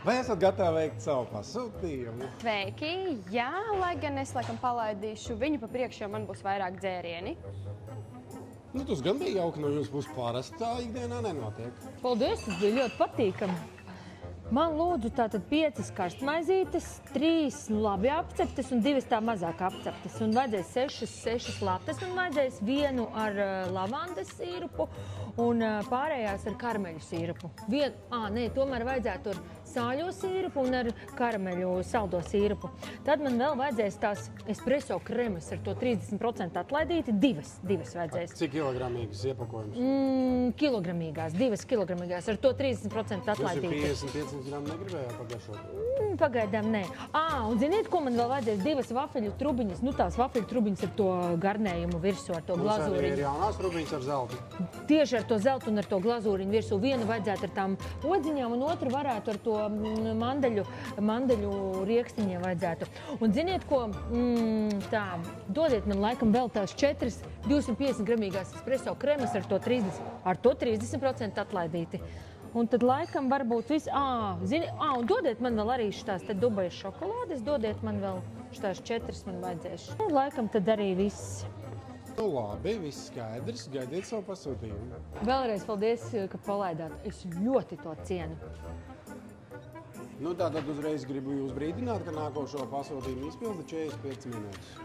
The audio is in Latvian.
Vai esat gatavi veikt savu pasūtījumu? Sveiki! Jā, lai gan es laikam palaidīšu viņu pa priekšu, jo man būs vairāk dzērieni. Nu, tas gan bija jauki no jūsu puses, parasti tā ikdienā nenotiek. Paldies, tas bija ļoti patīkami. Man lūdzu tātad 5 karstmaizītes, 3 labi apceptas un 2 tā mazāk apceptas. Un vajadzēs 6 latas un vajadzēs 1 ar lavandes sīrupu un pārējās ar karameļu sīrupu. Tomēr vajadzētu ar sāļo sīrupu un ar karameļu saldo sīrupu. Tad man vēl vajadzēs tās espresso kremas ar to 30% atlaidīti, 2 vajadzēs. Cik kilogramīgas iepakojums? Kilogramīgās, 2 kilogramīgās ar to 30% atlaidīti. Jūs ir 55 gramu negribējāt pagaršot? Pagaidām nē. Un ziniet, ko man vēl vajadzēs? 2 vafeļu trubiņas, tās vafeļu trubiņas ar to garnējumu virsū, ar to glazūriņu. Mums arī ir jaunās trubiņas ar zeltu. Tieši ar to zeltu un ar to glazūriņu virsū. Vienu vajadzētu ar tām odziņām un otru varētu ar to mandeļu riekstiņiem vajadzētu. Un ziniet, ko? Dodiet man laikam vēl tās 4 250 gramīgās espresso kremas ar to 30% atlaidīti. Un tad laikam varbūt viss, un dodiet man vēl arī šitās te Dubajas šokolādes, dodiet man vēl šitās 4 man vajadzēs. Laikam tad arī viss. Nu labi, viss skaidrs, gaidiet savu pasūtījumu. Vēlreiz paldies, ka palaidāt. Es ļoti to cienu. Nu tātad uzreiz gribu jūs brīdināt, ka nākošo pasūtījumu izpilda 45 minūtes.